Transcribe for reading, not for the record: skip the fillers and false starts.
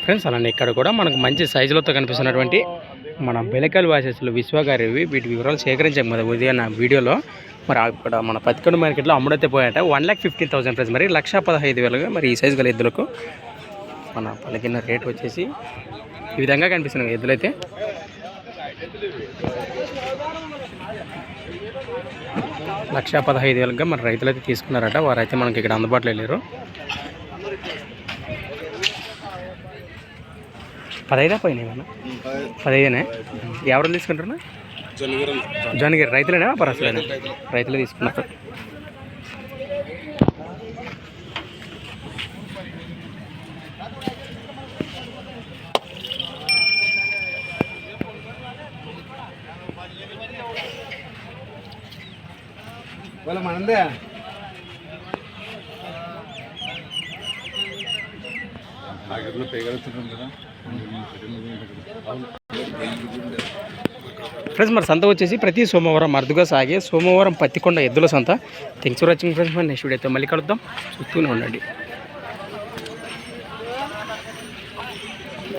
Friends అలానే ఇక్కడ కూడా మనకు మంచి సైజులతో కనిపిస్తున్నటువంటి మన బెలకల్ వాసెస్లు విశ్వగారివి వీటి వివరాలు సేకరించాం కదా ఉదయం నా వీడియోలో. మరి అక్కడ మన పతికొండ మార్కెట్లో అమ్ముడైతే పోయాట 1,15,000 ఫ్రెండ్స్. మరి 1,15,000 మరి ఈ సైజు గల ఎద్దులకు మన పలికిన రేట్ వచ్చేసి ఈ విధంగా కనిపిస్తున్నాయి ఎద్దులైతే. $1,15,000 మరి రైతులైతే తీసుకున్నారట. వారైతే మనకి ఇక్కడ అందుబాటులో లేరు. 15 పోయినాయి మన 15 ఎవరు తీసుకుంటారు? జొన్నగిరి రైతులేనా పరసలేనా? రైతులే తీసుకున్నారు. మనందే ఫ్రెండ్స్ మరి సంత వచ్చేసి ప్రతి సోమవారం అరుదుగా సాగే సోమవారం పత్తికొండ ఎద్దుల సంత. Thanks for watching friends. మరి నెక్స్ట్ వీడియోతో మళ్ళీ కలుద్దాం. చూస్తూనే ఉండండి.